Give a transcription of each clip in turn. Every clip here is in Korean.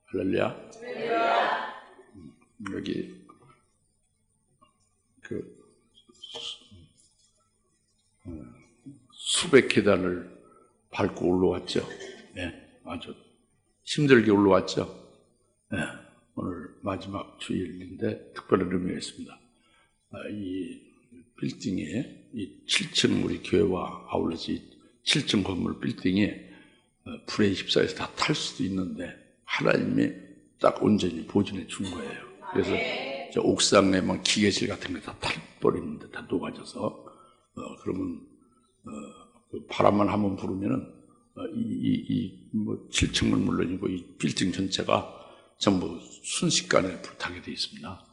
할렐루야. 여기 수백 계단을 밟고 올라왔죠. 네, 아주 힘들게 올라왔죠. 네, 오늘 마지막 주일인데 특별한 의미가 있습니다. 이 빌딩에 이 7층 우리 교회와 아울러서 7층 건물 빌딩에 불에 휩싸여서 다 탈 수도 있는데 하나님이 딱 온전히 보존해 준 거예요. 그래서 저 옥상에만 기계실 같은 게 다 탈버리는데 다 녹아져서 그러면 그 바람만 한번 불으면은 뭐 7층은 물론이고 이 빌딩 전체가 전부 순식간에 불타게 되어 있습니다.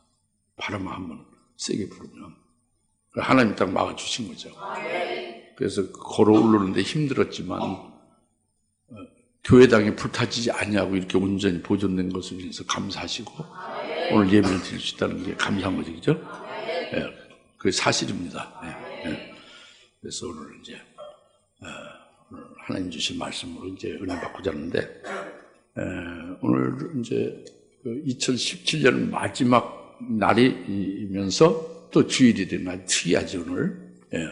바람만 한번 세게 불으면 하나님이 딱 막아주신 거죠. 그래서 걸어 오르는데 힘들었지만 교회당이 불타지지 않냐고 이렇게 온전히 보존된 것을 위해서 감사하시고 오늘 예배를 드릴 수 있다는 게 감사한 거죠, 그죠? 네, 그게 사실입니다. 네, 네. 그래서 오늘 이제 오늘 하나님 주신 말씀으로 이제 은혜 받고자 하는데 오늘 이제 2017년 마지막 날이면서 또 주일이 된 날 특이하지 오늘. 예,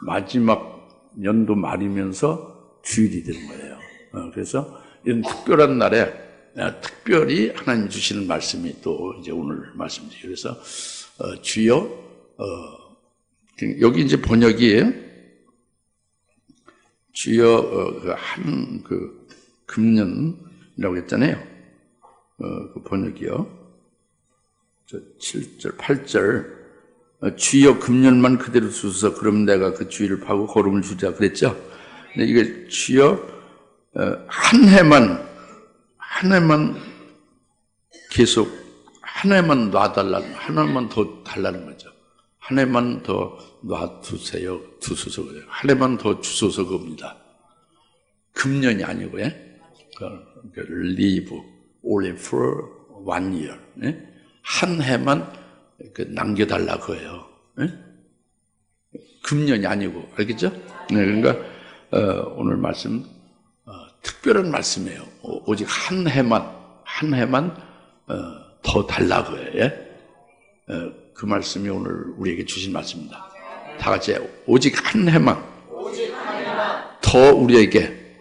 마지막 연도 말이면서 주일이 되는 거예요. 그래서 이런 특별한 날에 특별히 하나님 주시는 말씀이 또 이제 오늘 말씀이죠. 그래서 주여 여기 이제 번역이에요. 주여 한 금년이라고 했잖아요. 그 번역이요. 저 7절, 8절. 주여 금년만 그대로 두소서 그럼 내가 그 주의를 파고 걸음을 주자 그랬죠. 근데 이게 주여 한 해만 계속 한 해만 놔달라는 하나만 더 달라는 거죠. 한 해만 더 두소서 그래요. 한 해만 더 주소서 겁니다. 금년이 아니고 live only for 1 year. 한 해만 남겨달라 그거예요. 금년이 아니고 알겠죠? 네, 그러니까 오늘 말씀 특별한 말씀이에요. 오직 한 해만 더 달라 그거예요. 그 말씀이 오늘 우리에게 주신 말씀입니다. 다 같이 오직 한 해만 더 우리에게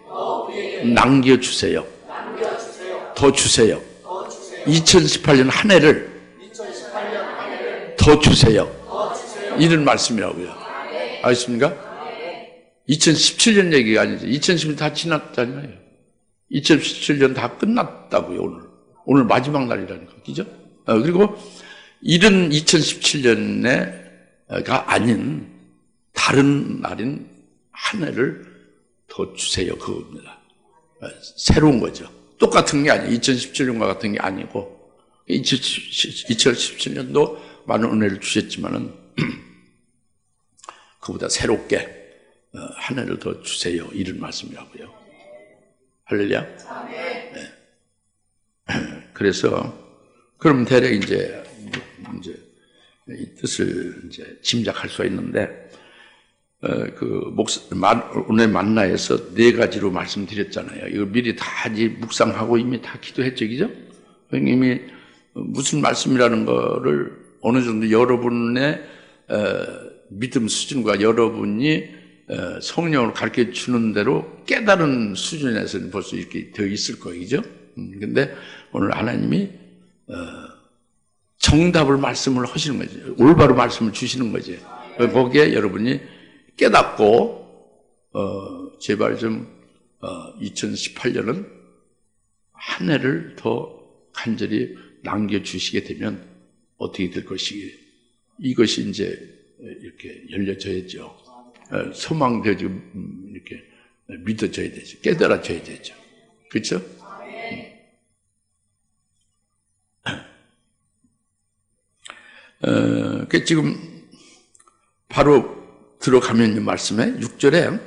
남겨주세요. 더 주세요. 2018년 한 해를 더 주세요. 이런 말씀이라고요. 알겠습니까? 2017년 얘기가 아니죠. 2017년 다 지났잖아요. 2017년 다 끝났다고요. 오늘 마지막 날이라니까. 그죠? 그리고 이런 2017년에가 아닌 다른 날인 한 해를 더 주세요. 그겁니다. 새로운 거죠. 똑같은 게 아니에요. 2017년과 같은 게 아니고 2017년도 많은 은혜를 주셨지만은 그보다 새롭게 한 해를 더 주세요. 이런 말씀이라고요. 할렐루야. 네. 그래서 그럼 대략 이제 이 뜻을 이제 짐작할 수가 있는데 오늘 만나에서 4가지로 말씀드렸잖아요. 이거 미리 다 묵상하고 이미 다 기도했죠, 그죠? 이미 무슨 말씀이라는 거를 어느 정도 여러분의 믿음 수준과 여러분이 성령을 가르쳐 주는 대로 깨달은 수준에서는 벌써 이렇게 되어 있을 거예요, 그죠? 근데 오늘 하나님이 정답을 말씀을 하시는 거죠. 올바로 말씀을 주시는 거죠. 거기에 여러분이 깨닫고 제발 좀 2018년은 한 해를 더 간절히 남겨주시게 되면 어떻게 될 것이기 이것이 이제 이렇게 열려져야죠. 소망되죠. 이렇게 믿어져야 되죠. 깨달아져야 되죠. 그렇죠? 그 지금 바로 들어가면 이 말씀에 6절에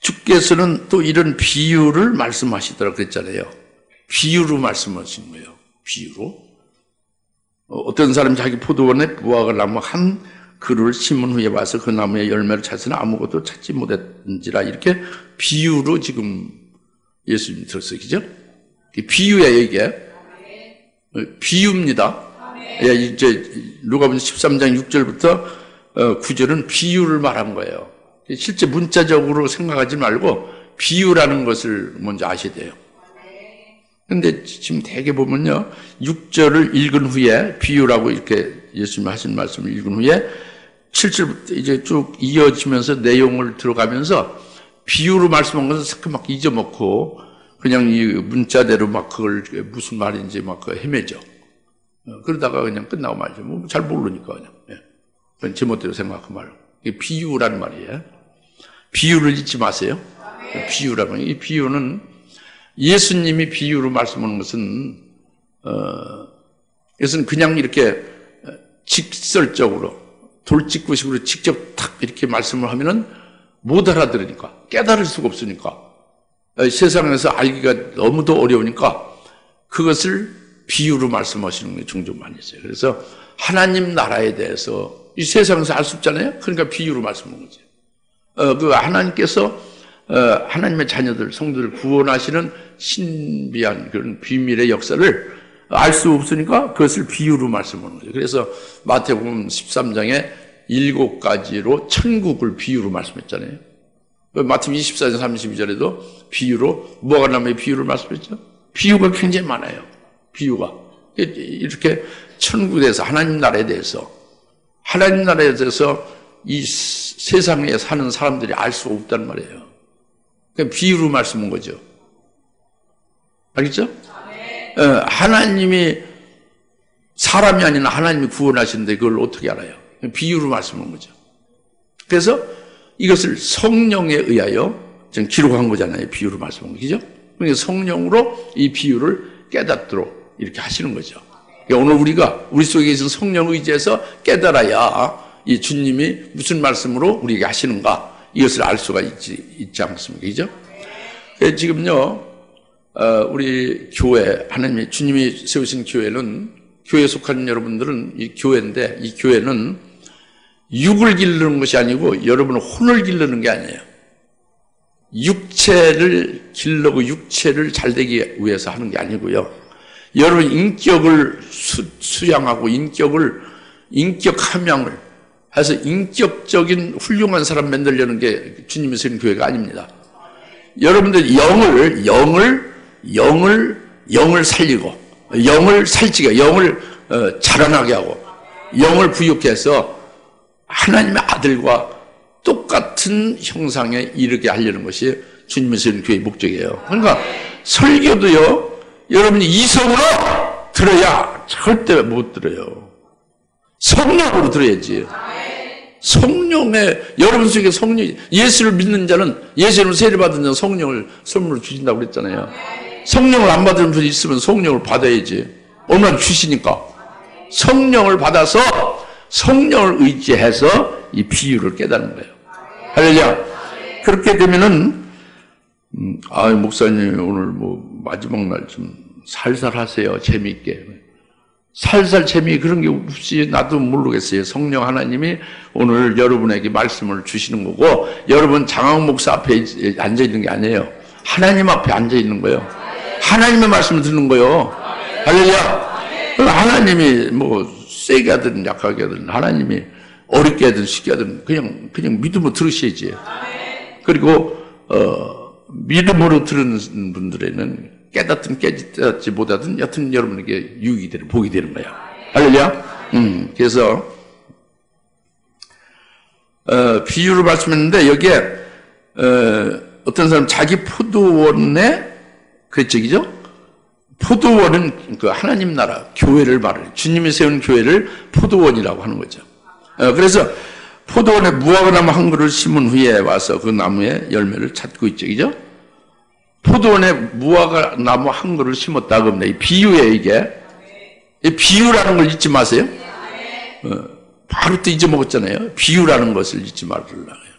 주께서는 또 이런 비유를 말씀하시더라고 그랬잖아요. 비유로 말씀하신 거예요. 비유로. 어떤 사람이 자기 포도원에 무화과 나무 한 그루를 심은 후에 와서 그 나무에 열매를 찾으나 아무것도 찾지 못했는지라 이렇게 비유로 지금 예수님이 들었어요. 그죠? 비유예요, 이게. 비유입니다. 예, 이제 누가복음 13장 6절부터 9절은 비유를 말한 거예요. 실제 문자적으로 생각하지 말고 비유라는 것을 먼저 아셔야 돼요. 근데 지금 대개 보면요, 6절을 읽은 후에 비유라고 이렇게 예수님 하신 말씀을 읽은 후에 7절부터 이제 쭉 이어지면서 내용을 들어가면서 비유로 말씀한 것은 막 잊어먹고 그냥 이 문자대로 막 그걸 무슨 말인지 막 헤매죠. 그러다가 그냥 끝나고 말이죠. 뭐 잘 모르니까 그냥. 그건 제멋대로 생각하고 말고. 이게 비유라는 말이에요. 비유를 잊지 마세요. 비유라는, 이 비유는 예수님이 비유로 말씀하는 것은, 이것은 그냥 이렇게 직설적으로, 돌직구식으로 직접 탁 이렇게 말씀을 하면은 못 알아들으니까, 깨달을 수가 없으니까, 세상에서 알기가 너무도 어려우니까 그것을 비유로 말씀하시는 게 종종 많이 있어요. 그래서 하나님 나라에 대해서 이 세상에서 알 수 없잖아요. 그러니까 비유로 말씀하는 거죠. 그 하나님께서 하나님의 자녀들, 성도들 구원하시는 신비한 그런 비밀의 역사를 알 수 없으니까 그것을 비유로 말씀하는 거죠. 그래서 마태복음 13장에 7가지로 천국을 비유로 말씀했잖아요. 마태복음 24장 32절에도 비유로, 무화과나무의 비유를 말씀했죠. 비유가 굉장히 많아요. 비유가. 이렇게 천국에 대해서, 하나님 나라에 대해서, 하나님 나라에 대해서 이 세상에 사는 사람들이 알 수 없다는 말이에요. 그러니까 비유로 말씀한 거죠. 알겠죠? 하나님이 사람이 아닌 하나님이 구원하시는데 그걸 어떻게 알아요? 비유로 말씀한 거죠. 그래서 이것을 성령에 의하여 지금 기록한 거잖아요. 비유로 말씀한 거죠. 그러니까 성령으로 이 비유를 깨닫도록 이렇게 하시는 거죠. 그러니까 오늘 우리 속에 계신 성령 의지해서 깨달아야 이 주님이 무슨 말씀으로 우리에게 하시는가 이것을 알 수가 있지 않습니까? 그죠? 지금요, 우리 교회, 하나님이, 주님이 세우신 교회는, 교회에 속한 여러분들은 이 교회인데, 이 교회는 육을 기르는 것이 아니고 여러분은 혼을 기르는 게 아니에요. 육체를 기르고 육체를 잘되기 위해서 하는 게 아니고요. 여러분 인격을 수양하고 인격 함양을 해서 인격적인 훌륭한 사람 만들려는 게 주님이 세운 교회가 아닙니다. 여러분들 영을 살리고, 영을 살찌게, 영을 자라나게 하고, 영을 부육해서 하나님의 아들과 똑같은 형상에 이르게 하려는 것이 주님이 세운 교회의 목적이에요. 그러니까 설교도요, 여러분이 이성으로 들어야 절대 못 들어요. 성령으로 들어야지. 성령의, 여러분 속에 성령, 예수를 믿는 자는, 예수를 세례받은 자는 성령을 선물로 주신다고 그랬잖아요. 성령을 안 받은 분이 있으면 성령을 받아야지. 얼마나 주시니까. 성령을 받아서 성령을 의지해서 이 비유를 깨닫는 거예요. 할렐루야. 그렇게 되면은, 목사님 오늘 마지막 날 좀 살살 하세요. 재미있게. 살살 재미 그런 게 없이 나도 모르겠어요. 성령 하나님이 오늘 여러분에게 말씀을 주시는 거고, 여러분 장학 목사 앞에 앉아 있는 게 아니에요. 하나님 앞에 앉아 있는 거예요. 하나님의 말씀을 듣는 거예요. 할렐루야. 하나님이 세게 하든 약하게 하든, 하나님이 어렵게 하든 쉽게 하든 그냥 믿음으로 들으셔야지. 그리고 믿음으로 들은 분들에는 깨닫든 깨닫지 못하든 여튼 여러분에게 유익이 되는, 복이 되는 거야. 할렐루야. 그래서 비유를 말씀했는데 여기에 어떤 사람 자기 포도원에 그랬죠, 그죠? 포도원은 그 하나님 나라 교회를 말해요. 주님이 세운 교회를 포도원이라고 하는 거죠. 그래서 포도원에 무화과나무 한 그루를 심은 후에 와서 그 나무에 열매를 찾고 있죠, 그죠? 포도원에 무화과나무 한 그루를 심었다 그럽니다. 이 비유예요, 이게. 이 비유라는 걸 잊지 마세요. 바로 또 잊어먹었잖아요. 비유라는 것을 잊지 말으려고 해요.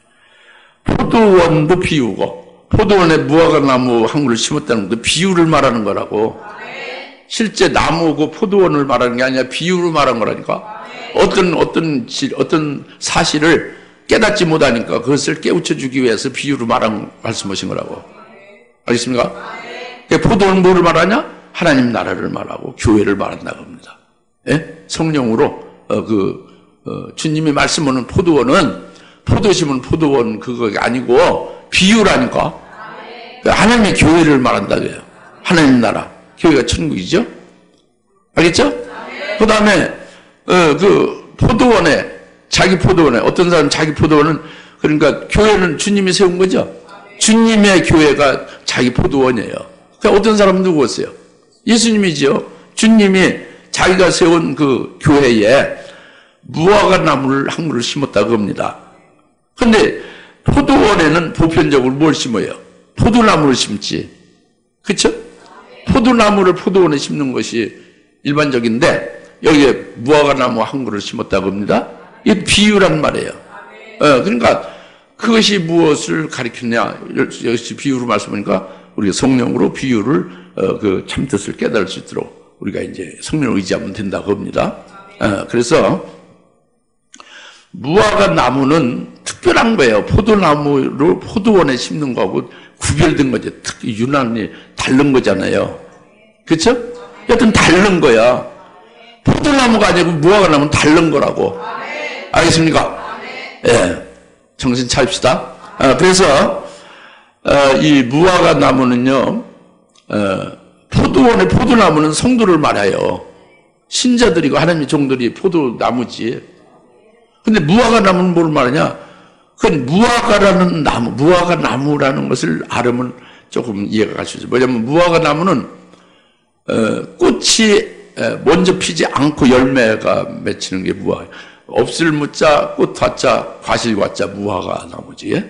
포도원도 비유고, 포도원에 무화과나무 한 그루를 심었다는 것도 비유를 말하는 거라고. 실제 나무고 포도원을 말하는 게 아니라 비유를 말한 거라니까. 어떤 사실을 깨닫지 못하니까 그것을 깨우쳐 주기 위해서 비유로 말씀하신 거라고. 알겠습니까? 포도원은 뭐를 말하냐? 하나님 나라를 말하고 교회를 말한다고 합니다. 예? 성령으로 주님이 말씀하는 포도원은 포도 심은 포도원 그거 아니고 비유라니까. 하나님의 교회를 말한다고요. 하나님 나라, 교회가 천국이죠. 알겠죠? 그 다음에 포도원에 자기 포도원에 어떤 사람 자기 포도원은 그러니까 교회는 주님이 세운 거죠. 주님의 교회가 자기 포도원이에요. 그러니까 어떤 사람은 누구였어요? 예수님이죠. 주님이 자기가 세운 그 교회에 무화과 나무를 한 그루 심었다고 합니다. 그런데 포도원에는 보편적으로 뭘 심어요? 포도나무를 심지. 그렇죠? 포도나무를 포도원에 심는 것이 일반적인데 여기에 무화과 나무 한 그루 심었다고 합니다. 이게 비유란 말이에요. 그러니까 그것이 무엇을 가리켰냐? 역시 비유로 말씀하니까 우리가 성령으로 비유를 그 참뜻을 깨달을 수 있도록 우리가 이제 성령을 의지하면 된다고 합니다. 그래서 무화과 나무는 특별한 거예요. 포도나무로 포도원에 심는 거하고 구별된 거죠. 특히 유난히 다른 거잖아요. 그렇죠? 여튼 다른 거야. 포도나무가 아니고 무화과 나무는 다른 거라고. 알겠습니까? 예. 정신 차립시다. 그래서 이 무화과 나무는요, 포도원의 포도나무는 성도를 말해요. 신자들이고 하나님의 종들이 포도나무지. 근데 무화과 나무는 뭘 말하냐? 그건 무화과라는 나무, 무화과 나무라는 것을 알으면 조금 이해가 갈 수 있어요. 뭐냐면 무화과 나무는 꽃이 먼저 피지 않고 열매가 맺히는 게 무화과. 없을 무자, 꽃 화자, 과실 과자, 무화과 나무지. 예?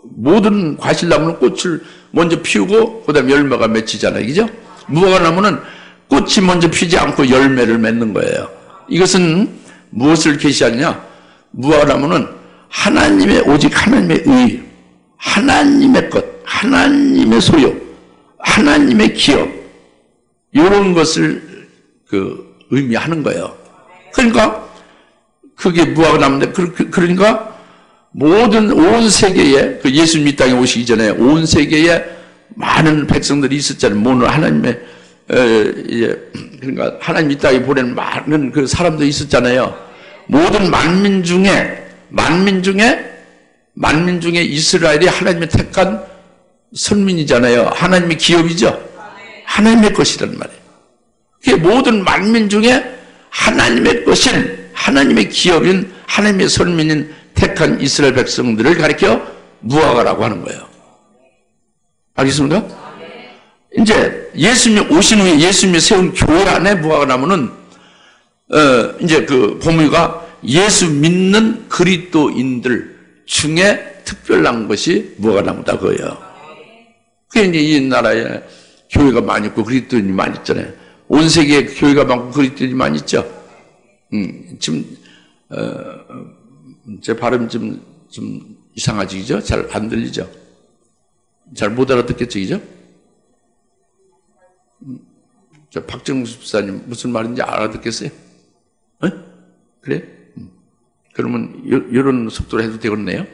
모든 과실나무는 꽃을 먼저 피우고 그다음에 열매가 맺히잖아요. 그죠? 무화과 나무는 꽃이 먼저 피지 않고 열매를 맺는 거예요. 이것은 무엇을 계시하느냐? 무화과 나무는 오직 하나님의 의, 하나님의 것, 하나님의 소유, 하나님의 기업, 이런 것을 의미하는 거예요. 그러니까 그게 무화과 나무인데, 그러니까 온 세계에, 예수님이 땅에 오시기 전에 온 세계에 많은 백성들이 있었잖아요. 모든 하나님의, 그러니까 하나님 이 땅에 보낸 많은 그 사람들이 있었잖아요. 모든 만민 중에 이스라엘이 하나님의 택한 선민이잖아요. 하나님의 기업이죠. 하나님의 것이란 말이에요. 그게 모든 만민 중에 하나님의 것인, 하나님의 기업인, 하나님의 선민인 택한 이스라엘 백성들을 가리켜 무화과라고 하는 거예요. 알겠습니까? 이제 예수님이 오신 후에 예수님이 세운 교회 안에 무화과 나무는 이제 그 본문가 예수 믿는 그리스도인들 중에 특별한 것이 무화과 나무다 그거예요. 그게 이제 이 나라에 교회가 많이 있고 그리스도인이 많이 있잖아요. 온 세계에 교회가 많고 그리스도인이 많이 있죠. 지금 제 발음 좀 이상하지, 그죠? 잘 안 들리죠? 잘 못 알아듣겠죠, 그죠? 저 박정수 집사님 무슨 말인지 알아듣겠어요? 어? 그래? 그러면 이런 속도로 해도 되겠네요.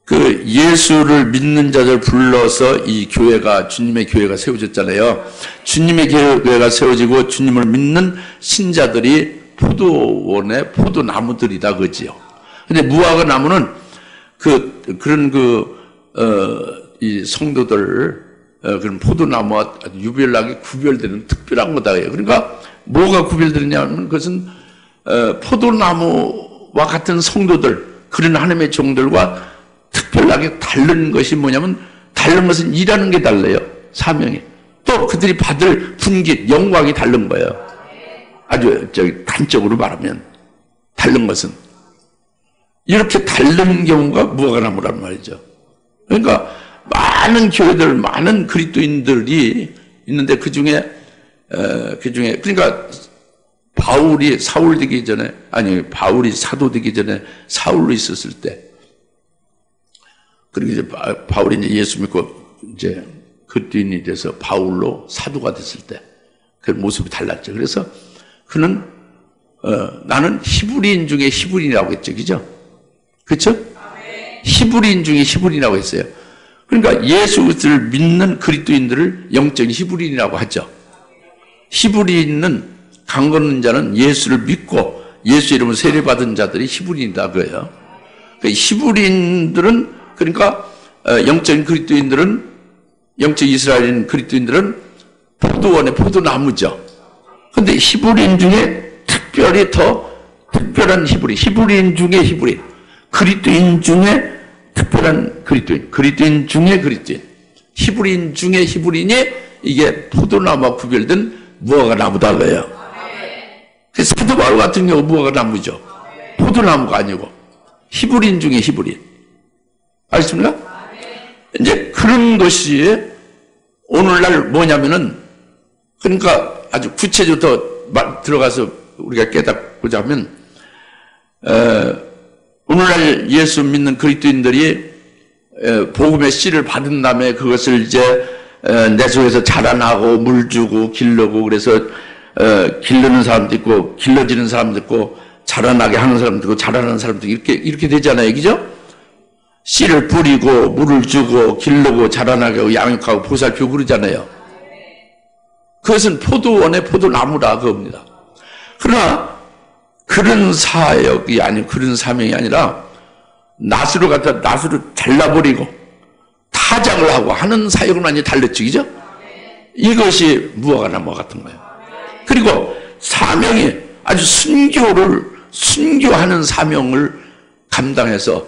그 예수를 믿는 자들 불러서 이 교회가, 주님의 교회가 세워졌잖아요. 주님의 교회가 세워지고 주님을 믿는 신자들이 포도원의 포도나무들이다 그지요. 근데 무화과 나무는 이 성도들 그런 포도나무와 유별나게 구별되는 특별한 거다예요. 그러니까 뭐가 구별되느냐면 그것은 포도나무와 같은 성도들, 그런 하나님의 종들과 특별하게 다른 것이 뭐냐면, 다른 것은 일하는 게 달라요. 사명이. 또 그들이 받을 분깃, 영광이 다른 거예요. 아주 단적으로 말하면 다른 것은 이렇게 다른 경우가 무화과 나무란 말이죠. 그러니까 많은 교회들, 많은 그리스도인들이 있는데 그중에 그러니까 바울이 사도 되기 전에 사울로 있었을 때, 그리고 이제 바울이 이제 예수 믿고 이제 그리스도인이 돼서 바울로 사도가 됐을 때 그 모습이 달랐죠. 그래서 그는 나는 히브리인 중에 히브리인이라고 했죠. 그죠? 그렇죠? 히브리인 중에 히브리인이라고 했어요. 그러니까 예수 그리스도를 믿는 그리스도인들을 영적인 히브리인이라고 하죠. 히브리인은 강 걷는 자는 예수를 믿고 예수 이름으로 세례받은 자들이 히브리인이다 그거예요. 그러니까 히브리인들은 그러니까 영적인 그리스도인들은 영적 이스라엘인 그리스도인들은 포도원의 포도나무죠. 그런데 히브리인 중에 특별히 더 특별한 히브리인 중에 히브리인, 그리스도인 중에 특별한 그리스도인 중에 그리스도인, 히브리인 중에 히브리인이 이게 포도나무와 구별된 무화과 나무다 그래요. 그래서 사도 바울 같은 경우 무화과 나무죠. 포도나무가 아니고 히브리인 중에 히브리인. 알겠습니까? 이제 그런 것이 오늘날 뭐냐면은 그러니까 아주 구체적으로 더 들어가서 우리가 깨닫고자 하면 오늘날 예수 믿는 그리스도인들이 복음의 씨를 받은 다음에 그것을 이제 내 속에서 자라나고 물 주고 기르고 그래서 기르는 사람도 있고 길러지는 사람도 있고 자라나게 하는 사람도 있고 자라나는 사람도 있고 이렇게 되잖아요. 그죠? 씨를 뿌리고 물을 주고 기르고 자라나게 하고 양육하고 보살피고 그러잖아요. 그것은 포도원의 포도나무라 그겁니다. 그러나 그런 사역이 아니고 그런 사명이 아니라 낫으로 잘라버리고 타작을 하고 하는 사역은 완전히 달랐죠. 그죠? 이것이 무화과 나무 같은 거예요. 그리고 사명이 아주 순교하는 사명을 감당해서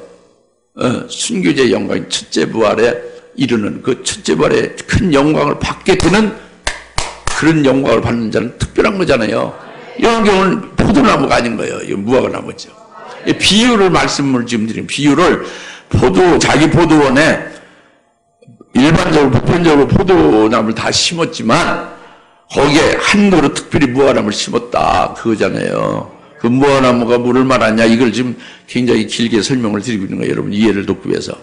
순교자의 영광인 첫째 부활에 이르는 그 첫째 부활의 큰 영광을 받게 되는 그런 영광을 받는 자는 특별한 거잖아요. 이런 경우는 포도나무가 아닌 거예요. 이거 무화과 나무죠. 비유를 말씀을 지금 드린 비유를 자기 포도원에 일반적으로 보편적으로 포도나무를 다 심었지만 거기에 한 그루 특별히 무화과나무를 심었다 그거잖아요. 그 무화과나무가 뭐를 말하냐 이걸 지금 굉장히 길게 설명을 드리고 있는 거예요. 여러분 이해를 돕기 위해서.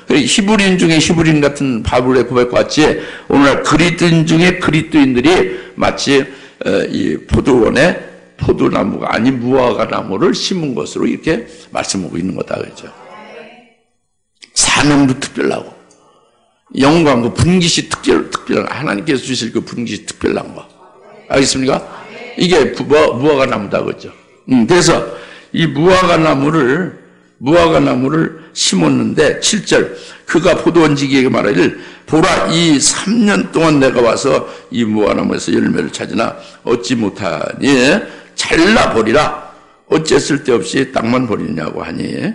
히브리인 중에 히브리인 같은 바울의 고백과 같이 오늘날 그리스도인 중에 그리스도인들이 마치 이 포도원에 포도나무가 아닌 무화과나무를 심은 것으로 이렇게 말씀하고 있는 거다 그렇죠. 사명도 특별하고 영광도 분깃이 특별한 하나님께서 주실 그 분깃이 특별한 거 알겠습니까? 이게 무화과나무다 그렇죠. 그래서 이 무화과나무를 심었는데 7절 그가 포도원지기에게 말하기를 보라 이 3년 동안 내가 와서 이 무화과나무에서 열매를 찾으나 얻지 못하니 잘라버리라 어째 쓸데없이 땅만 버리냐고 하니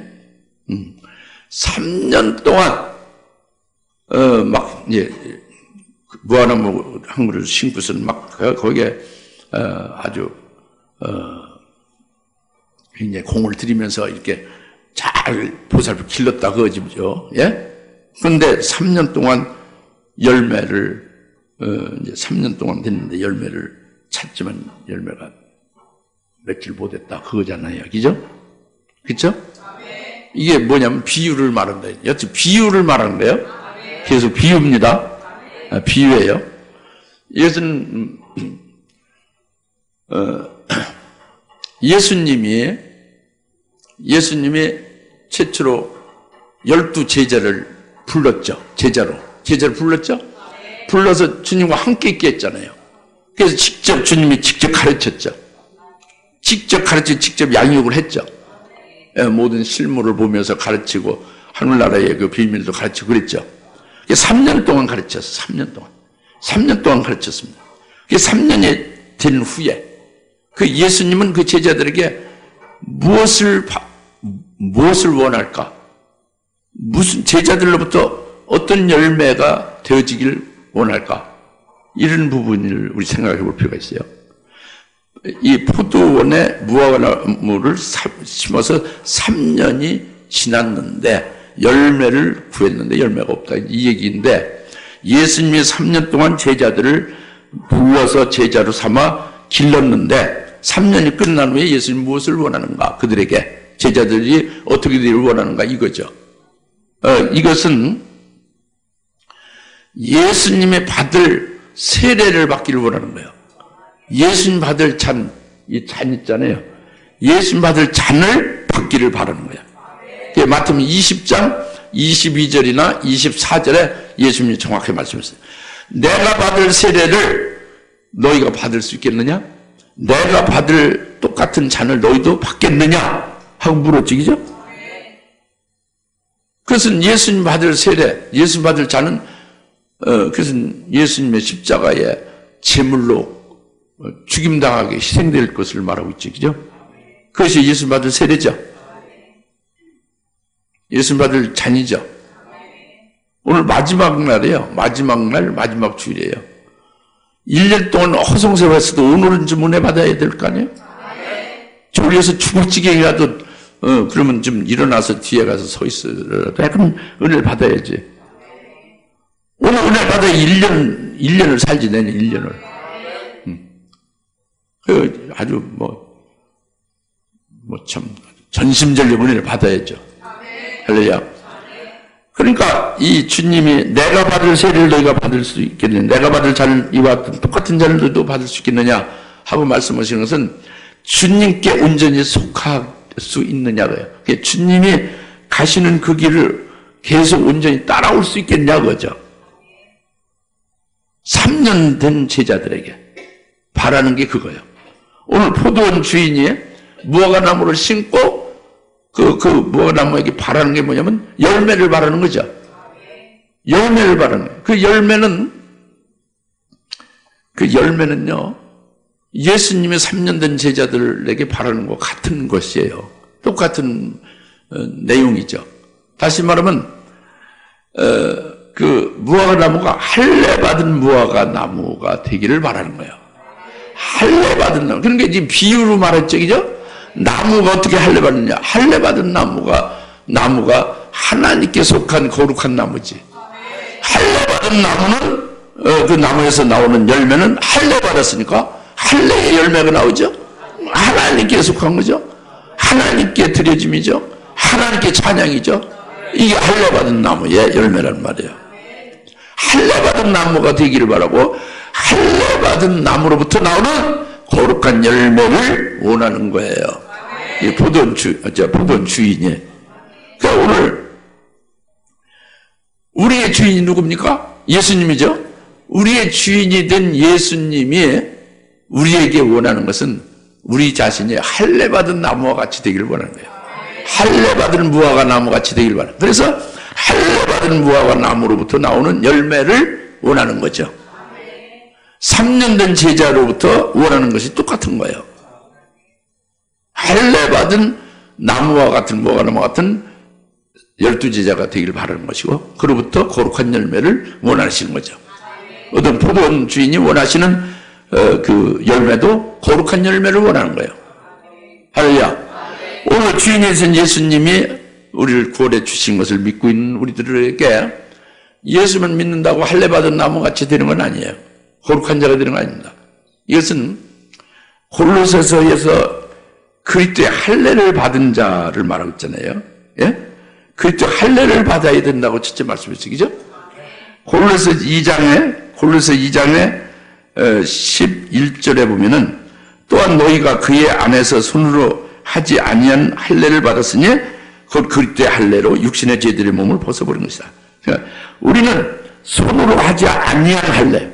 3년 동안 무화과나무 한 그루 심고서는 막 거기에 아주 굉장히 공을 들이면서 이렇게 잘 보살펴 길렀다 그거죠. 예? 그런데 3년 동안 열매를 이제 3년 동안 됐는데 열매를 찾지만 열매가 맺질 못했다 그거잖아요. 그죠? 그렇죠? 이게 뭐냐면 비유를 말한다. 여튼 비유를 말하는 거예요. 계속 비유입니다. 비유예요. 이것은 예수님이 최초로 12 제자를 불렀죠. 제자를 불렀죠. 불러서 주님과 함께 있게 했잖아요. 그래서 주님이 직접 가르쳤죠. 직접 양육을 했죠. 모든 실물을 보면서 가르치고 하늘나라의 그 비밀도 가르치고 그랬죠. 3년 동안 가르쳤어요. 3년 동안 가르쳤습니다. 3년이 된 후에 그 예수님은 그 제자들에게 무엇을 원할까? 무슨 제자들로부터 어떤 열매가 되어지길 원할까? 이런 부분을 우리 생각해 볼 필요가 있어요. 이 포도원에 무화과나무를 심어서 3년이 지났는데 열매를 구했는데 열매가 없다. 이 얘기인데 예수님이 3년 동안 제자들을 불러서 제자로 삼아 길렀는데 3년이 끝난 후에 예수님이 무엇을 원하는가? 그들에게 제자들이 어떻게 되기를 원하는가? 이거죠. 이것은 예수님의 받을 세례를 받기를 원하는 거예요. 예수님 받을 찬 이 잔 있잖아요. 예수님 받을 잔을 받기를 바라는 거야. 마태복음 20장 22절이나 24절에 예수님이 정확하게 말씀하셨어요. 내가 받을 세례를 너희가 받을 수 있겠느냐? 내가 받을 똑같은 잔을 너희도 받겠느냐? 하고 물었지, 그죠? 그것은 예수님 받을 세례, 예수님 받을 잔은 그것은 예수님의 십자가에 제물로 죽임당하게 희생될 것을 말하고 있죠, 그죠? 그것이 예수님 받을 세례죠. 예수님 받을 잔이죠. 오늘 마지막 날이에요. 마지막 날, 마지막 주일이에요. 1년 동안 허송세월했어도 오늘은 좀 은혜 받아야 될 거 아니에요? 졸려서 죽을 지경이라도 그러면 좀 일어나서 뒤에 가서 서 있으라도 그럼 은혜를 받아야지. 오늘 은혜 받아야 1년을 살지, 내년 1년을. 아주 참 전심전력 은혜를 받아야죠. 할렐루야. 그러니까 이 주님이 내가 받을 세례를 너희가 받을 수 있겠느냐, 내가 받을 잔을 이와 같은 똑같은 잔을 너희도 받을 수 있겠느냐 하고 말씀하시는 것은 주님께 온전히 속할 수 있느냐고요. 주님이 가시는 그 길을 계속 온전히 따라올 수 있겠냐고죠. 3년 된 제자들에게 바라는 게 그거예요. 오늘 포도원 주인이 무화과나무를 심고 그 무화과나무에게 바라는 게 뭐냐면 열매를 바라는 거죠. 열매를 바라는 거예요. 그 열매는요, 예수님의 3년 된 제자들에게 바라는 것 같은 것이에요. 똑같은 내용이죠. 다시 말하면 그 무화과나무가 할례받은 무화과나무가 되기를 바라는 거예요. 할례받은 나무. 그러니까 이제 비유로 말했죠, 그죠? 나무가 어떻게 할례받느냐? 할례받은 나무가 하나님께 속한 거룩한 나무지. 할례받은 나무는 그 나무에서 나오는 열매는 할례받았으니까 할례의 열매가 나오죠. 하나님께 속한 거죠. 하나님께 드려짐이죠. 하나님께 찬양이죠. 이게 할례받은 나무의 열매란 말이에요. 할례받은 나무가 되기를 바라고 할례받은 나무로부터 나오는 거룩한 열매를 원하는 거예요. 이 포도원 주인이. 그러니까 오늘 우리의 주인이 누굽니까? 예수님이죠. 우리의 주인이 된 예수님이 우리에게 원하는 것은 우리 자신이 할례받은 나무와 같이 되기를 원하는 거예요. 할례받은 무화과 나무 같이 되기를 바랍니다. 그래서 할례받은 무화과 나무로부터 나오는 열매를 원하는 거죠. 3년 된 제자로부터 원하는 것이 똑같은 거예요. 할례받은 나무와 같은 무화과 나무 같은 12제자가 되기를 바라는 것이고, 그로부터 거룩한 열매를 원하시는 거죠. 어떤 포도원 주인이 원하시는 그 열매도 거룩한 열매를 원하는 거예요. 할렐루야. 오늘 주인이신 예수님이 우리를 구원해 주신 것을 믿고 있는 우리들에게 예수만 믿는다고 할례받은 나무같이 되는 건 아니에요. 거룩한 자가 되는 건 아닙니다. 이것은 골로새서에서 그리스도의 할례를 받은 자를 말하고 있잖아요. 예? 그리스도의 할례를 받아야 된다고 첫째 말씀했죠. 그죠? 골로새 2장에 11절에 보면은 또한 너희가 그의 안에서 손으로 하지 아니한 할례를 받았으니 곧 그리스도의 할례로 육신의 죄들의 몸을 벗어버린 것이다. 그러니까 우리는 손으로 하지 아니한 할례.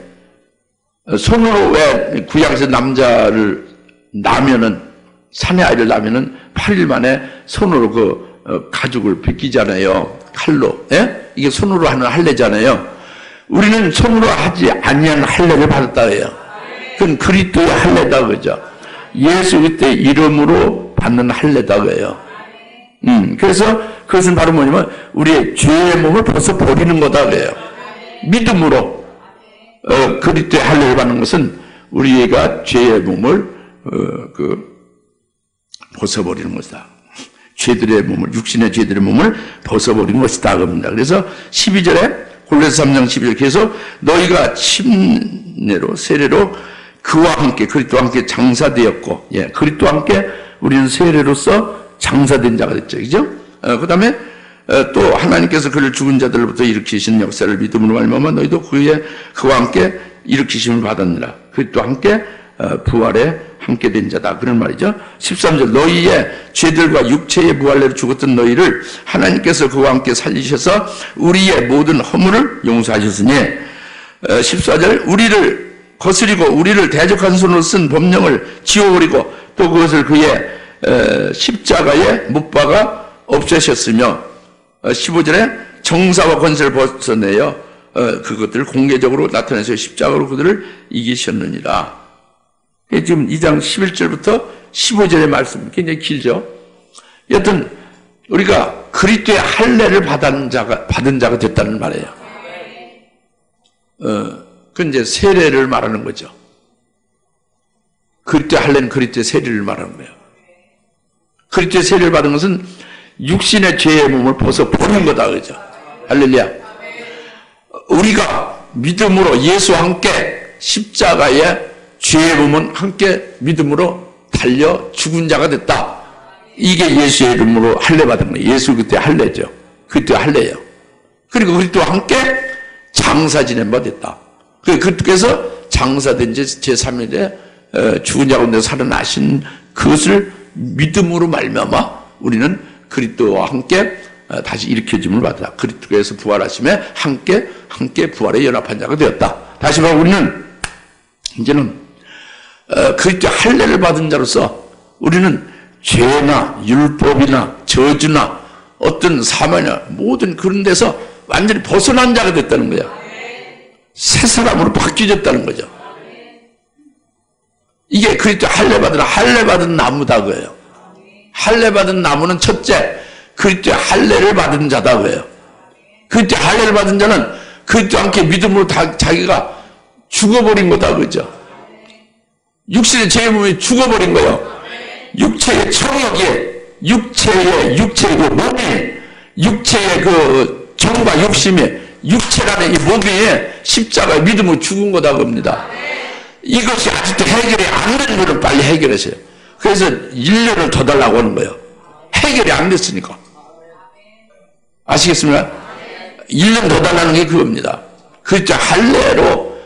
손으로 왜 구약에서 남자를 낳으면은, 사내 아이를 낳으면은 8일 만에 손으로 그 가죽을 벗기잖아요. 칼로. 예? 이게 손으로 하는 할례잖아요. 우리는 손으로 하지 아니한 할례를 받았다 해요. 그건 그리스도의 할례다 그죠. 예수 그리스도의 이름으로 받는 할례다 그래요. 그래서 그것은 바로 뭐냐면 우리의 죄의 몸을 벗어버리는 거다 그래요. 믿음으로 그리스도의 할례를 받는 것은 우리가 죄의 몸을 벗어버리는 것이다. 죄들의 몸을, 육신의 죄들의 몸을 벗어버리는 것이다 그럽니다. 그래서 12절에 골로새 3장 12절 계속 너희가 침례로 세례로 그와 함께 그리스도와 함께 장사되었고, 예, 그리스도와 함께 우리는 세례로서 장사된 자가 됐죠, 그죠? 그 다음에 또 하나님께서 그를 죽은 자들로부터 일으키신 역사를 믿음으로 말미암아 너희도 그와 함께 일으키심을 받았느라. 그리스도와 함께 부활의 함께 된 자다. 그런 말이죠. 13절 너희의 죄들과 육체의 무할례로 죽었던 너희를 하나님께서 그와 함께 살리셔서 우리의 모든 허물을 용서하셨으니 14절 우리를 거스리고 우리를 대적한 손으로 쓴 법령을 지워버리고 또 그것을 그의 십자가에 못 박아 없애셨으며 15절에 정사와 권세를 벗어내어 그것들을 공개적으로 나타내서 십자가로 그들을 이기셨느니라. 지금 2장 11절부터 15절의 말씀 굉장히 길죠. 여튼 우리가 그리스도의 할례를 받은 자가 됐다는 말이에요. 그건 이제 세례를 말하는 거죠. 그리스도의 할례는 그리스도의 세례를 말하는 거예요. 그리스도의 세례를 받은 것은 육신의 죄의 몸을 벗어버리는 거다. 그죠? 할렐루야. 우리가 믿음으로 예수와 함께 십자가에 죄의 몸은 함께 믿음으로 달려 죽은 자가 됐다. 이게 예수의 이름으로 할례 받은 거예요. 예수 그때 할례죠. 그때 할례예요. 그리고 그리스도와 함께 장사 지낸 바 됐다. 그래서 장사된 지 제3일에 죽은 자 가운데 살아나신 그것을 믿음으로 말미암아 우리는 그리스도와 함께 다시 일으켜짐을 받았다. 그리스도께서 부활하심에 함께 부활에 연합한 자가 되었다. 다시 말해 우리는 이제는 그리스도 할례를 받은 자로서 우리는 죄나 율법이나 저주나 어떤 사망이나 모든 그런 데서 완전히 벗어난 자가 됐다는 거야. 새 사람으로 바뀌어졌다는 거죠. 이게 그리스도 할례 받은 나무다 그예요. 할례 받은 나무는 첫째 그리스도 할례를 받은 자다 그예요. 그리스도 할례를 받은 자는 그리스도와 함께 믿음으로 자기가 죽어버린 거다 그죠. 육신의 죄의 몸이 죽어버린 거예요. 육체의 청욕이 육체의 그 몸이 육체의 그 정과 욕심이 육체라는 이 몸이 십자가의 믿음으로 죽은 거다 겁니다. 이것이 아직도 해결이 안 된 거를 빨리 해결하세요. 그래서 1년을 더 달라고 하는 거예요. 해결이 안 됐으니까. 아시겠습니까? 1년 더 달라는 게 그겁니다. 그렇죠. 할례로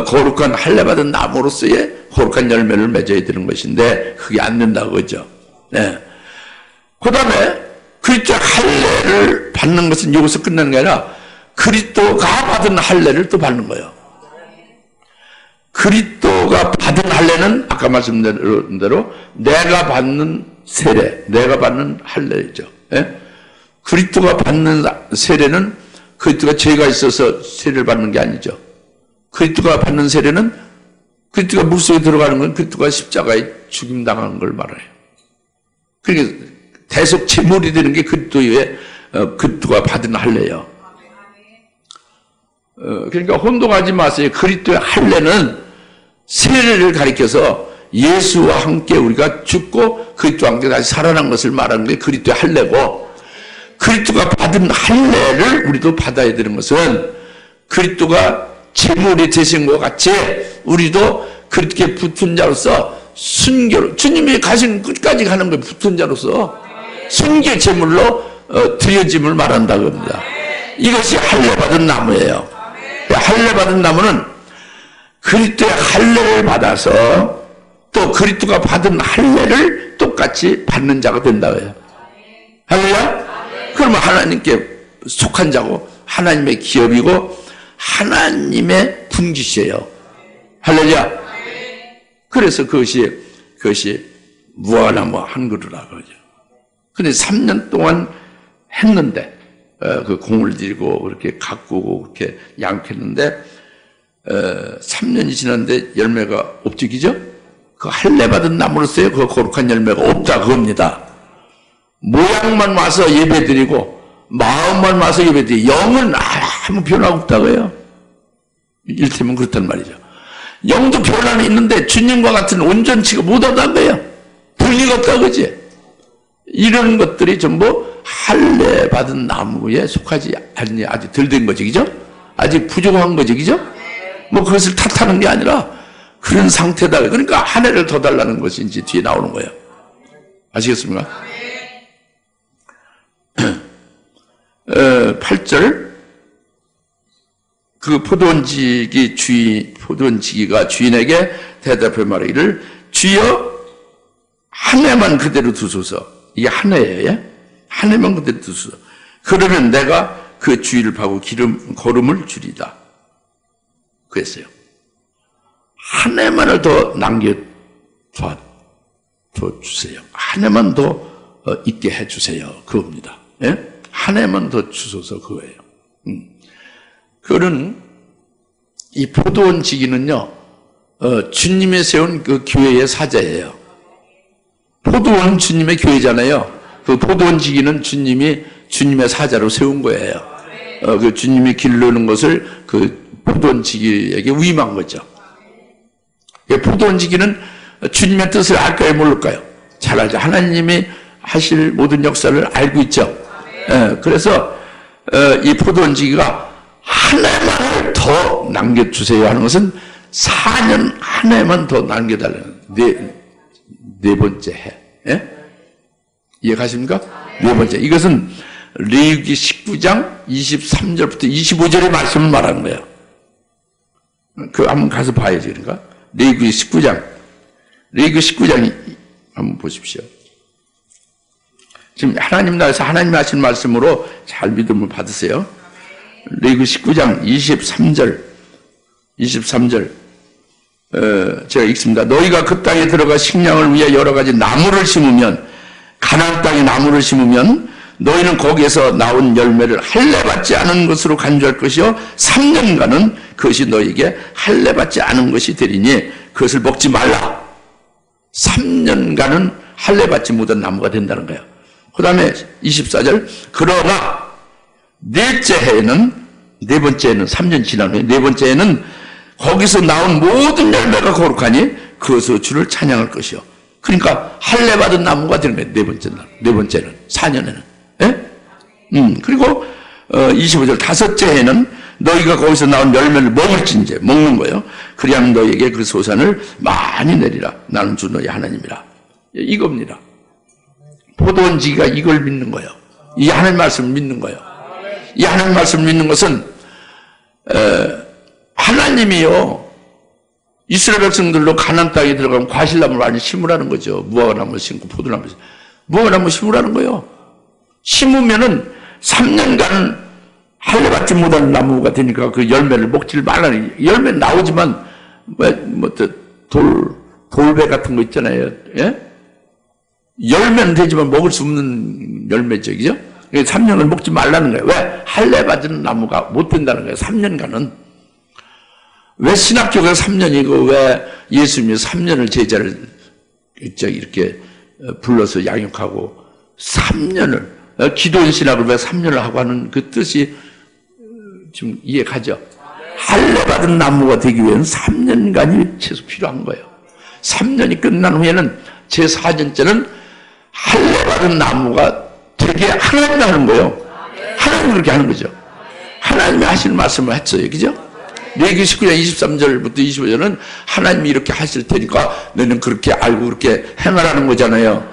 거룩한 할례 받은 나무로서의 거룩한 열매를 맺어야 되는 것인데 그게 안 된다고 그죠. 네. 그 다음에 그리스도 할례를 받는 것은 여기서 끝나는 게 아니라 그리스도가 받은 할례를 또 받는 거예요. 그리스도가 받은 할례는 아까 말씀드린 대로 내가 받는 세례, 내가 받는 할례죠. 예? 그리스도가 받는 세례는 그리스도가 죄가 있어서 세례를 받는 게 아니죠. 그리스도가 받는 세례는 그리스도가 물속에 들어가는 건 그리스도가 십자가에 죽임당하는 걸 말해요. 그러니까 대속 제물이 되는 게 그리스도가 받은 할례예요. 그러니까 혼동하지 마세요. 그리스도의 할례는 세례를 가리켜서 예수와 함께 우리가 죽고 그리스도와 함께 다시 살아난 것을 말하는 게 그리스도의 할례고, 그리스도가 받은 할례를 우리도 받아야 되는 것은 그리스도가 제물이 되신 것 같이 우리도 그렇게 붙은 자로서 순교로, 주님이 가신 끝까지 가는 걸 붙은 자로서 순교 제물로 드려짐을 말한다고 합니다. 이것이 할례 받은 나무예요. 할례 받은 나무는 그리스도의 할례를 받아서 또 그리스도가 받은 할례를 똑같이 받는 자가 된다고 해요. 할렐루야? 그러면 하나님께 속한 자고 하나님의 기업이고 하나님의 분깃이에요. 할렐루야? 그래서 그것이 무화나무 한 그루라 그러죠. 근데 3년 동안 했는데 그 공을 들이고 그렇게 가꾸고 그렇게 양켰는데 3년이 지났는데 열매가 없지, 그죠? 그 할례 받은 나무로서의 그 거룩한 열매가 없다 그겁니다. 모양만 와서 예배드리고 마음만 와서 예배드리고 영은 아무 변화 없다고 해요. 이를테면 그렇단 말이죠. 영도 변화는 있는데 주님과 같은 온전치가 못하다는 거예요. 분리가 없다고 그러지. 이런 것들이 전부 할례 받은 나무에 속하지 않니, 아직 덜 된 거지, 그죠? 아직 부족한 거지, 그죠? 뭐 그것을 탓하는 게 아니라 그런 상태다. 그러니까 한 해를 더 달라는 것이 이제 뒤에 나오는 거예요. 아시겠습니까? 8절 그 포도원지기가 주인에게 대답해 말하기를 주여 한 해만 그대로 두소서. 이게 한 해예요. 예? 한 해만 그대로 두소서. 그러면 내가 그 주의를 파고 걸음을 줄이다. 그랬어요. 한 해만을 더 남겨둬 주세요. 한 해만 더 있게 해주세요. 그겁니다. 예? 한 해만 더 주소서 그거예요. 그거는 이 포도원 지기는요, 주님이 세운 그 교회의 사자예요. 포도원 주님의 교회잖아요. 그 포도원 지기는 주님의 사자로 세운 거예요. 그 주님이 기르는 것을 그 포도원 지기에게 위임한 거죠. 포도원 지기는 주님의 뜻을 알까요, 모를까요? 잘 알죠. 하나님이 하실 모든 역사를 알고 있죠. 그래서 이 포도원 지기가 한 해만을 더 남겨주세요 하는 것은 4년 한 해만 더 남겨달라는 네 번째 해. 예? 이해가십니까? 네 번째. 이것은 레위기 19장 23절부터 25절의 말씀을 말하는 거예요. 한번 가서 봐야지, 그러니까. 레위기 19장 한번 보십시오. 지금 하나님 나라에서 하나님이 하신 말씀으로 잘 믿음을 받으세요. 레위기 19장 23절 제가 읽습니다. 너희가 그 땅에 들어가 식량을 위해 여러 가지 나무를 심으면, 가나안 땅에 나무를 심으면 너희는 거기에서 나온 열매를 할례받지 않은 것으로 간주할 것이요 3년간은 그것이 너희에게 할례받지 않은 것이 되리니 그것을 먹지 말라. 3년간은 할례받지 못한 나무가 된다는 거예요. 그 다음에 24절 그러나 넷째 해에는, 네 번째에는 3년 지난 후에 네 번째에는 거기서 나온 모든 열매가 거룩하니 그것으로 주를 찬양할 것이요. 그러니까 할례받은 나무가 되는 거예요. 네 번째는 4년에는. 예? 그리고 25절 다섯째 해는 너희가 거기서 나온 열매를 먹을진지, 먹는 거예요. 그리하면 너희에게 그 소산을 많이 내리라. 나는 주 너희 하나님이라. 이겁니다. 포도원 지기가 이걸 믿는 거예요. 이 하나님 말씀을 믿는 거예요. 이 하나님 말씀을 믿는 것은 하나님이요, 이스라엘 백성들로 가나안 땅에 들어가면 과실나무를 많이 심으라는 거죠. 무화과나무 심고 포도나무 심고 무화과나무 심으라는 거예요. 심으면은 3년간 할례받지 못한 나무가 되니까 그 열매를 먹지를 말라는, 열매 나오지만 돌배 같은 거 있잖아요. 예? 열매는 되지만 먹을 수 없는 열매죠, 그죠? 3년을 먹지 말라는 거예요. 왜? 할례받은 나무가 못 된다는 거예요. 3년간은. 왜 신학교가 3년이고 왜 예수님이 3년을 제자를 이렇게 불러서 양육하고 3년을, 기도원 신학을 왜 3년을 하고 하는 그 뜻이 좀 이해가죠? 할례받은 나무가 되기 위해서는 3년간이 최소 필요한 거예요. 3년이 끝난 후에는 제 4년째는 할례받은 나무가 되게 하나님이 하는 거예요. 하나님이 그렇게 하는 거죠. 하나님이 하시는 말씀을 했어요. 그죠? 레위기 19장 23절부터 25절은 하나님이 이렇게 하실 테니까 너는 그렇게 알고 그렇게 행하라는 거잖아요.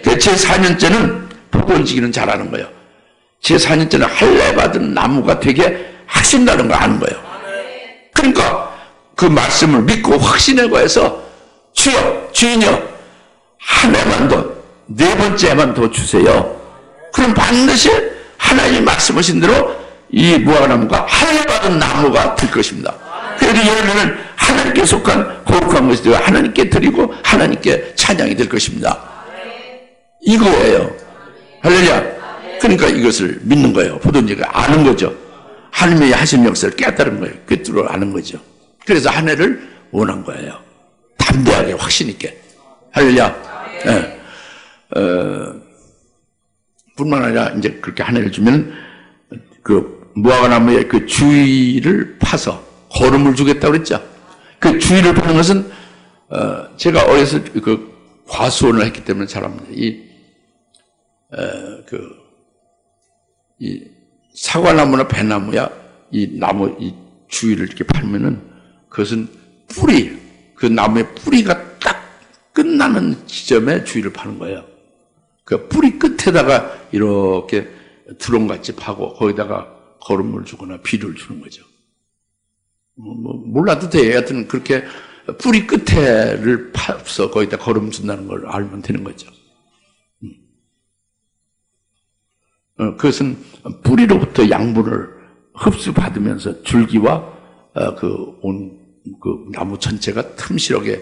제 4년째는 포도원 지기는 잘하는 거예요. 제 4년째는 할례받은 나무가 되게 하신다는 거 아는 거예요. 그러니까 그 말씀을 믿고 확신에 거해서 주여, 주인이여, 한 해만 더, 네 번째만 더 주세요. 그럼 반드시 하나님이 말씀하신 대로 이 무화과나무가 할례받은 나무가 될 것입니다. 그래도 열매는 하나님께 속한 거룩한 것이 되어 하나님께 드리고 하나님께 찬양이 될 것입니다. 이거예요. 할렐루야. 그러니까 이것을 믿는 거예요. 포도원지가 아는 거죠. 하나님의 하신 역사를 깨달은 거예요. 꿰뚫어 아는 거죠. 그래서 한 해를 원한 거예요. 담대하게 확신 있게. 할렐루야. 네. 뿐만 아니라 이제 그렇게 한 해를 주면 그 무화과나무의 그 주위를 파서 거름을 주겠다고 그랬죠. 그 주위를 파는 것은 제가 어려서 그 과수원을 했기 때문에 잘 압니다. 이 사과나무나 배나무야 이 나무 이 주위를 이렇게 팔면은 그것은 뿌리, 그 나무의 뿌리가 딱 끝나는 지점에 주위를 파는 거예요. 그 뿌리 끝에다가 이렇게 드론같이 파고 거기다가 거름을 주거나 비료를 주는 거죠. 몰라도 돼. 하여튼 그렇게 뿌리 끝에를 파서 거기다 거름 준다는 걸 알면 되는 거죠. 그것은 뿌리로부터 양분을 흡수받으면서 줄기와 그 나무 전체가 틈실하게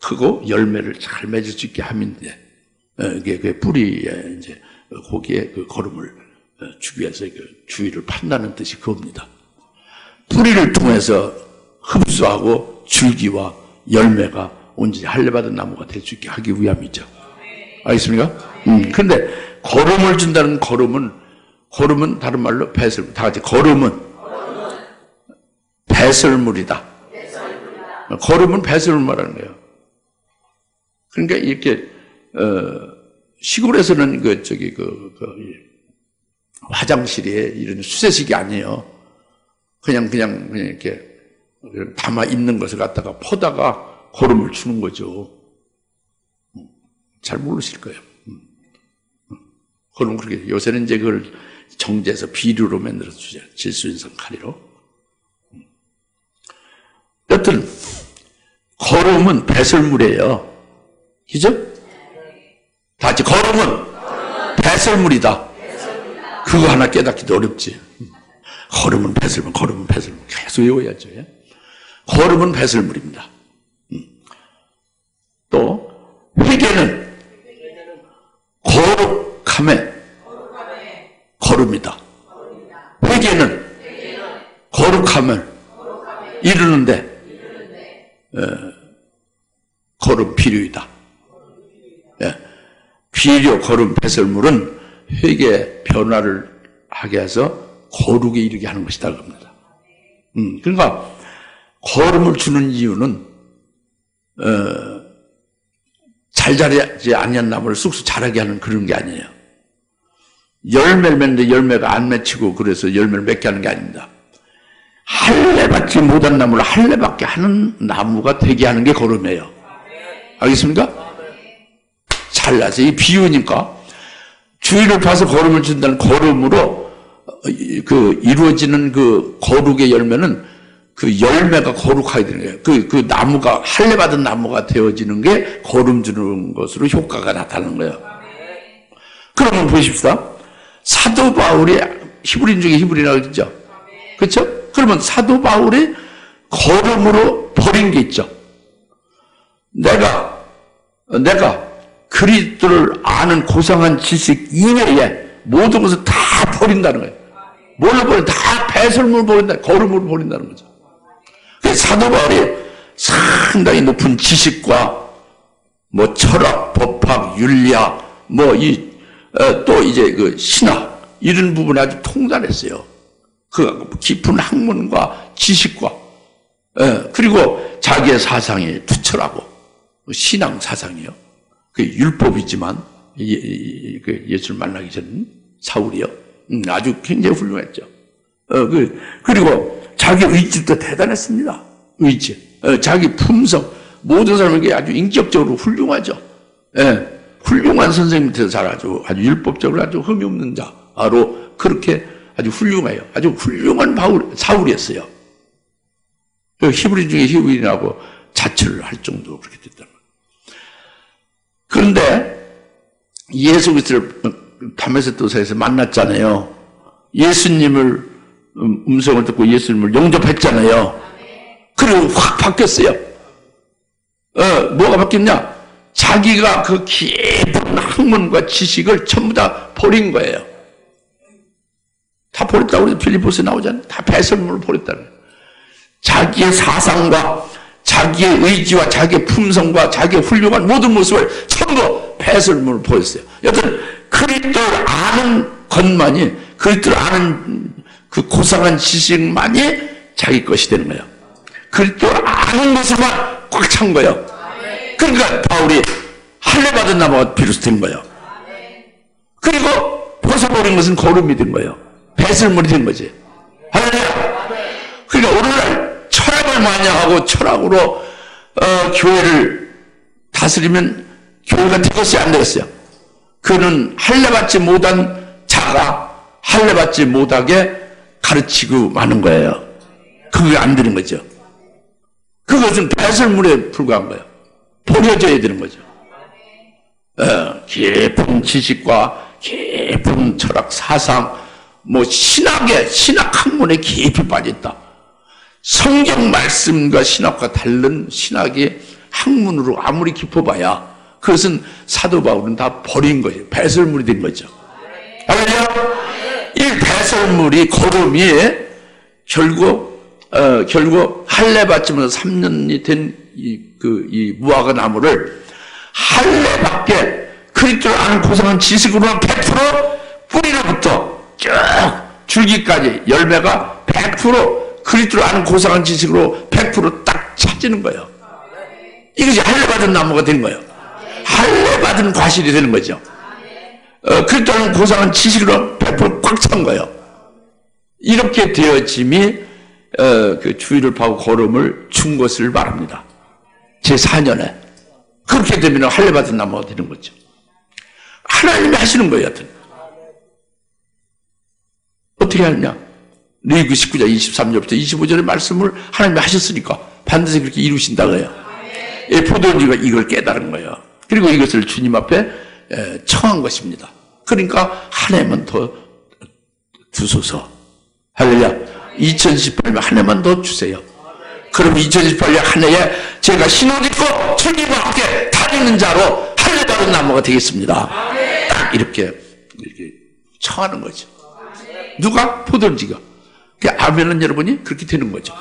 크고 열매를 잘 맺을 수 있게 함인데, 이게 그 뿌리에 이제 거기에 그 거름을 주기 위해서 그 주위를 판다는 뜻이 그겁니다. 뿌리를 통해서 흡수하고 줄기와 열매가 온전히 할례받은 나무가 될 수 있게 하기 위함이죠. 알겠습니까? 근데 거름을 준다는 거름은 다른 말로 배설물. 다 같이 거름은 배설물이다. 거름은 배설물 말하는 거예요. 그러니까 이렇게 시골에서는 화장실에 이런 수세식이 아니에요. 그냥 이렇게 담아 있는 것을 갖다가 퍼다가 거름을 주는 거죠. 잘 모르실 거예요. 거름 그렇게 요새는 이제 그걸 정제해서 비료로 만들어서 주죠. 질소인성 카리로. 여튼 거름은 배설물이에요. 그죠? 다 같이 거름은 배설물이다. 그거 하나 깨닫기도 어렵지. 거름은 배설물, 거름은 배설물. 계속 외워야죠. 거름은 배설물입니다. 또 회개는 거룩함에 거름이다. 회개는 거룩함을 이루는데 거름 비료이다. 비료, 거름, 배설물은 회개 변화를 하게 해서 거룩에 이르게 하는 것이다 그럽니다. 그러니까 거름을 주는 이유는 잘 자라지 아니한 나무를 쑥쑥 자라게 하는 그런 게 아니에요. 열매를 맺는데 열매가 안 맺히고 그래서 열매를 맺게 하는 게 아닙니다. 할례받지 못한 나무를 할례받게 하는 나무가 되게 하는 게 거름이에요. 알겠습니까? 잘라서 이 비유니까 주위를 봐서 거름을 준다는 거름으로 그 이루어지는 그 거룩의 열매는 그 열매가 거룩하게 되는 거예요. 그 나무가 할례받은 나무가 되어지는 게 거름 주는 것으로 효과가 나타나는 거예요. 그러면 보십시다. 사도 바울이 히브리인 중에 히브리라고 그랬죠. 그렇죠? 그러면 사도 바울이 거름으로 버린 게 있죠. 내가 그리스도를 아는 고상한 지식 이외에 모든 것을 다 버린다는 거예요. 뭘로 버려? 다 배설물 버린다. 거름으로 버린다는 거죠. 사도 바울이 상당히 높은 지식과 뭐 철학, 법학, 윤리학, 또 이제 그 신학 이런 부분에 아주 통달했어요. 그 깊은 학문과 지식과 그리고 자기의 사상이 투철하고 신앙 사상이요. 그 율법이지만 예수를 만나기 전 사울이요. 아주 굉장히 훌륭했죠. 그리고 자기 의지도 대단했습니다. 의지, 자기 품성, 모든 사람에게 아주 인격적으로 훌륭하죠. 훌륭한 선생님 밑에서 아주 율법적으로 아주 흠이 없는 자로 그렇게 아주 훌륭해요. 아주 훌륭한 사울이었어요. 히브리 중에 히브리인하고 자처를 할 정도로 그렇게 됐다는 거예요. 그런데 예수 그리스도를 다메섹 도사에서 만났잖아요. 예수님을 음성을 듣고 예수님을 영접했잖아요. 그리고 확 바뀌었어요. 뭐가 바뀌었냐? 자기가 그 깊은 학문과 지식을 전부 다 버린 거예요. 다 버렸다고 해서 필리포스에 나오잖아요. 다 배설물을 버렸다는 거예요. 자기의 사상과 자기의 의지와 자기의 품성과 자기의 훌륭한 모든 모습을 전부 배설물을 버렸어요. 여튼 그리스도를 아는 것만이, 그리스도를 아는 그 고상한 지식만이 자기 것이 되는 거예요. 그리스도를 아는 것을만 꽉 찬 거예요. 그러니까 바울이 할례받은 나무가 비로소 된 거예요. 그리고 벗어버린 것은 거름이 된 거예요. 배설물이 된 거지. 할렐루야. 그러니까 오늘날 철학을 많이 하고 철학으로 교회를 다스리면 교회가 되겠어요, 안 되겠어요? 그는 할례받지 못한 자가 할례받지 못하게 가르치고 마는 거예요. 그게 안 되는 거죠. 그것은 배설물에 불과한 거예요. 버려져야 되는 거죠. 깊은 지식과 깊은 철학, 사상, 신학 학문에 깊이 빠졌다. 성경 말씀과 신학과 다른 신학의 학문으로 아무리 깊어봐야 그것은 사도 바울은 다 버린 거예요. 배설물이 된 거죠. 할렐루야! 이 배설물이 거름이 결국 할례 받지면서 3년이 된 이 무화과 나무를 할례밖에 그리스도를 아는 고상한 지식으로는 100% 뿌리로부터 쭉 줄기까지 열매가 100% 그리스도를 아는 고상한 지식으로 100% 찾지는 거예요. 이것이 할례 받은 나무가 되는 거예요. 할례 받은 과실이 되는 거죠. 그리스도를 아는 고상한 지식으로 100% 꽉 찬 거예요. 이렇게 되어짐이 그 주의를 파고 거름을 준 것을 말합니다. 제4년에 그렇게 되면 할례 받은 나무가 되는 거죠. 하나님이 하시는 거예요. 여튼 어떻게 하느냐? 레위기 19장 23절부터 25절의 말씀을 하나님이 하셨으니까 반드시 그렇게 이루신다고요. 포도주가 이걸 깨달은 거예요. 그리고 이것을 주님 앞에 청한 것입니다. 그러니까 한 해만 더 두소서. 할렐루야. 2018년 한 해만 더 주세요. 그럼 2018년 한 해에 제가 신옷 입고 주님과 함께 다니는 자로 할례 받은 나무가 되겠습니다. 딱 이렇게 청하는 거죠. 누가? 포도주가. 아멘은 여러분이 그렇게 되는 거죠.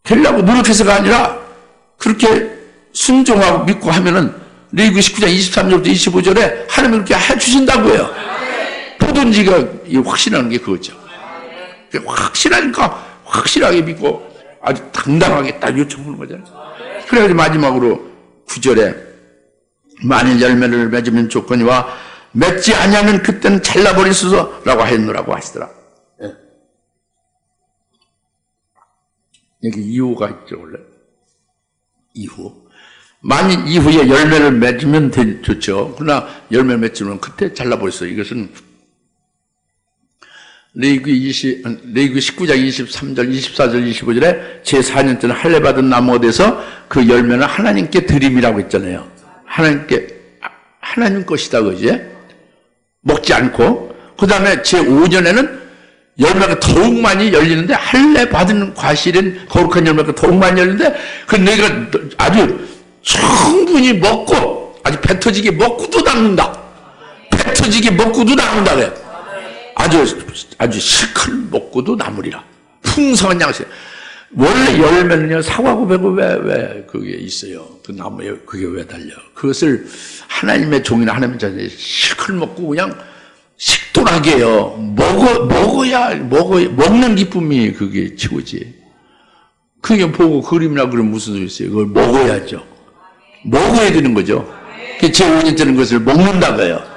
되려고 노력해서가 아니라 그렇게 순종하고 믿고 하면은 레위기 19장 23절부터 25절에 하나님이 그렇게 해주신다고요. 포도주가 확신하는 게 그거죠. 확실하니까 확실하게 믿고 아주 당당하게 딱 요청하는 거잖아요. 그래가지고 마지막으로 9절에 만일 열매를 맺으면 조건이와 맺지 아니하면 그때는 잘라버리소서라고 하였노라고 하시더라. 예. 여기 이후가 있죠, 원래. 이후. 만일 이후에 열매를 맺으면 좋죠. 그러나 열매를 맺으면 그때 잘라버리소서. 이것은 레위기 19장 23절, 24절, 25절에 제4년째는 할례 받은 나무가 돼서 그 열매는 하나님께 드림이라고 했잖아요. 하나님 것이다, 그지? 먹지 않고. 그 다음에 제5년에는 열매가 더욱 많이 열리는데, 할례 받은 과실인 거룩한 열매가 더욱 많이 열리는데, 그 너희가 아주 충분히 먹고, 아주 배 터지게 먹고도 남는다. 배 터지게 먹고도 남는다, 그래. 아주 실컷 먹고도 남으리라. 풍성한 양식. 원래 열매는요, 사과고 배고 왜 그게 있어요. 그 나무에 그게 왜 달려. 그것을 하나님의 종이나 하나님의 자녀에 실컷 먹고 그냥 식도락이에요. 먹는 기쁨이 그게 최고지. 그게 보고 그림이나 그럼 무슨 소리 있어요. 그걸 먹어야죠. 먹어야 되는 거죠. 제5년째는 그것을 먹는다고요.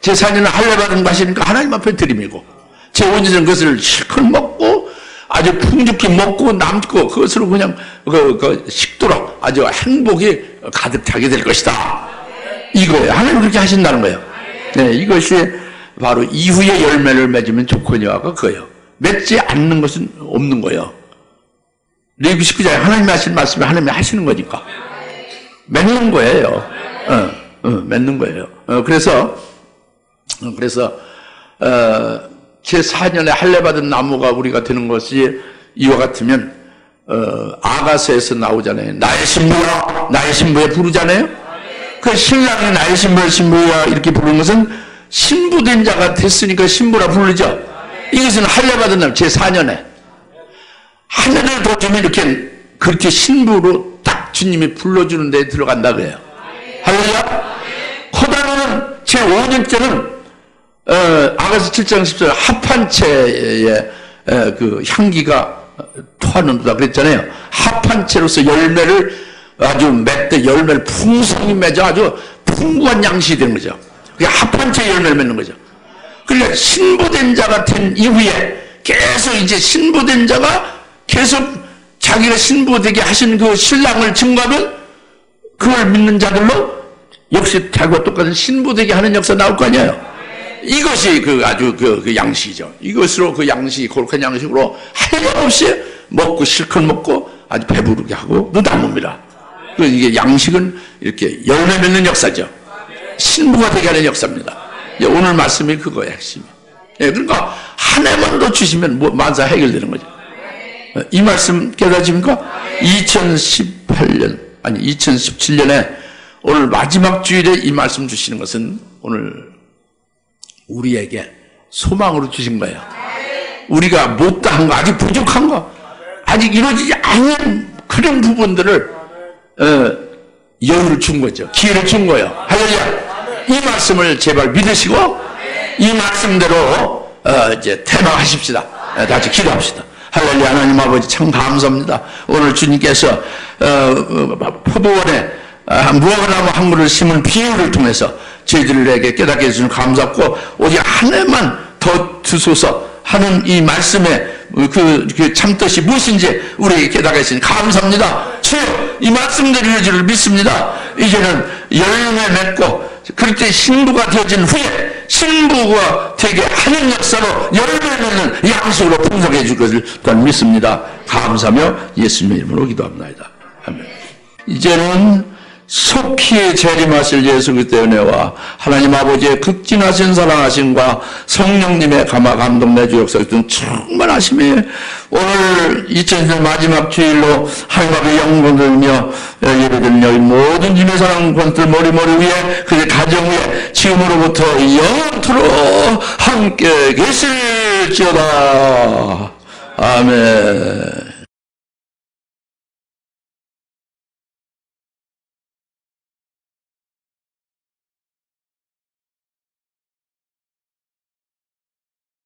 제4년은 할례 받은 것이니까 하나님 앞에 드림이고, 제5년은 그것을 실컷 먹고 아주 풍족히 먹고 남고 그것으로 그냥 식도록 아주 행복이 가득 차게 될 것이다. 이거예요. 하나님 그렇게 하신다는 거예요. 네, 이것이 바로 이후에 열매를 맺으면 조건이와가 그거예요. 맺지 않는 것은 없는 거예요. 레위기 19장에 하나님이 하신 말씀이 하나님이 하시는 거니까 맺는 거예요. 맺는 거예요. 그래서 제4년에 할례 받은 나무가 우리가 되는 것이 이와 같으면 아가서에서 나오잖아요. 나의 신부야, 나의 신부에 부르잖아요. 그 신랑이 나의 신부야 이렇게 부르는 것은 신부된 자가 됐으니까 신부라 부르죠. 이것은 할례 받은 나무 제4년에 하늘을 더 주면 이렇게 그렇게 신부로 딱 주님이 불러주는 데 들어간다 그래요. 할렐루야. 그다음에는 제5년째는 아가서 7장 10절 합한채의 그 향기가 토하는다 그랬잖아요. 합한채로서 열매를 아주 맺되 열매를 풍성히 맺어 아주 풍부한 양식이 되는 거죠. 그게 합한채 열매를 맺는 거죠. 그러니까 신부된 자가 된 이후에 계속 이제 신부된 자가 계속 자기가 신부되게 하신 그 신랑을 증거하면 그걸 믿는 자들로 역시 자기와 똑같은 신부되게 하는 역사 나올 거 아니에요. 이것이 아주 그 양식이죠. 이것으로 그 양식, 거룩한 양식으로 하염없이 먹고 실컷 먹고 아주 배부르게 하고 또 남습니다. 이게 양식은 이렇게 열매 맺는 역사죠. 신부가 되게 하는 역사입니다. 오늘 말씀이 그거예요, 핵심이. 그러니까 한 해만 더 주시면 만사 해결되는 거죠. 이 말씀 깨달으십니까? 2017년에 오늘 마지막 주일에 이 말씀 주시는 것은 오늘 우리에게 소망으로 주신 거예요. 우리가 못다한 거, 아직 부족한 거, 아직 이루어지지 않은 그런 부분들을 여유를 준 거죠. 기회를 준 거예요. 할렐루야. 이 말씀을 제발 믿으시고 이 말씀대로 이제 퇴마하십시다. 같이 기도합시다. 할렐루야. 하나님 아버지 참 감사합니다. 오늘 주님께서 포도원에 무화과나무 한 그루를 심은 비유를 통해서 저희들에게 깨닫게 해주시는 감사하고 오직 한 해만 더 주소서 하는 이 말씀의 그 참뜻이 무엇인지 우리에게 깨닫게 해주시니 감사합니다. 주여 이 말씀대로 이루어지를 믿습니다. 이제는 열매 맺고 그렇게 신부가 되어진 후에 신부가 되게 하는 역사로 열매 맺는 양식으로 풍성해 줄 것을 또한 믿습니다. 감사하며 예수님의 이름으로 기도합니다. 아멘. 이제는 속히 재림하실 예수 그리스도의 은혜와 하나님 아버지의 극진하신 사랑하심과 성령님의 감화 감동 내주 역사에 든 충만하심이 오늘 2020년 마지막 주일로 하나님 아버지의 영광을 들며 예배드리는 여기 모든 주님의 사랑꾼들 머리 위에 그의 가정 위에 지금으로부터 영원토록 함께 계실지어다. 아멘.